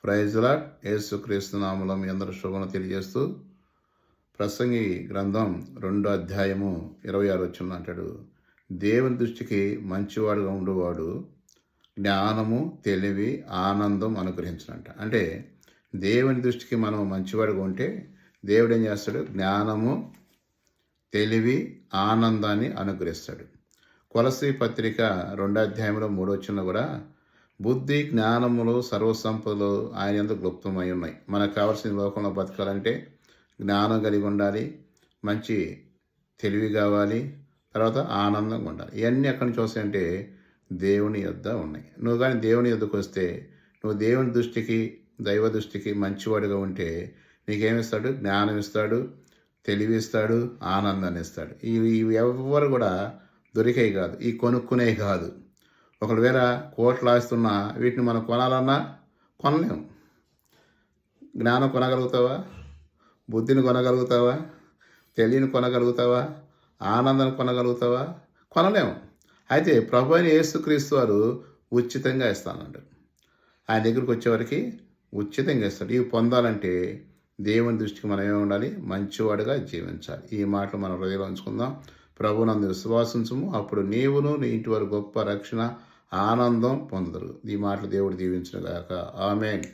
Praise lord. యేసుక్రీస్తు నామములో మీ అందరూ శుభములు తెలియజేస్తూ ప్రసంగి గ్రంథం 2వ అధ్యాయము 26 వచనం అంటాడు, దేవుని దృష్టికి మంచివాడుగా ఉండేవాడు జ్ఞానము, తెలివి, ఆనందం అనుగ్రహించనంట. అంటే దేవుని దృష్టికి మనం మంచివాడుగా ఉంటే దేవుడు ఏం చేస్తాడు? జ్ఞానము, తెలివి, ఆనందాన్ని అనుగ్రహిస్తాడు. కొలస్సీ పత్రిక 2వ అధ్యాయంలో 3వ వచనంలో కూడా బుద్ధి, జ్ఞానములు, సర్వసంపదలు ఆయన యందు గుప్తమై ఉన్నాయి. మనకు కావాల్సిన లోకంలో బతకాలంటే జ్ఞానం కలిగి ఉండాలి, మంచి తెలివి కావాలి, తర్వాత ఆనందంగా ఉండాలి. ఇవన్నీ ఎక్కడి నుంచి వస్తాయంటే దేవుని యొద్ద ఉన్నాయి. నువ్వు కానీ దేవుని యొద్దకు వస్తే, నువ్వు దేవుని దృష్టికి, దైవ దృష్టికి మంచివాడుగా ఉంటే నీకేమిస్తాడు? జ్ఞానం ఇస్తాడు, తెలివి ఇస్తాడు, ఆనందాన్ని ఇస్తాడు. ఇవి ఎవరు కూడా దొరికేవి కాదు, ఈ కొనుక్కునే కాదు. ఒకవేళ కోట్లు ఆస్తున్నా వీటిని మనం కొనాలన్నా కొనలేము. జ్ఞానం కొనగలుగుతావా? బుద్ధిని కొనగలుగుతావా? తెలివిని కొనగలుగుతావా? ఆనందాన్ని కొనగలుగుతావా? కొనలేము. అయితే ప్రభు అయిన యేసుక్రీస్తు వారు ఉచితంగా ఇస్తానంటాడు. ఆయన దగ్గరికి వచ్చేవారికి ఉచితంగా ఇస్తాడు. ఇవి పొందాలంటే దేవుని దృష్టికి మనం ఏమి ఉండాలి? మంచివాడుగా జీవించాలి. ఈ మాటలు మనం హృదయంలో ఉంచుకుందాం. ప్రభునందు విశ్వాసించము, అప్పుడు నీవును నీ ఇంటి వారు గొప్ప రక్షణ, ఆనందం పొందరు. ఈ మాటలు దేవుడు దీవించును గాక. ఆమేన్.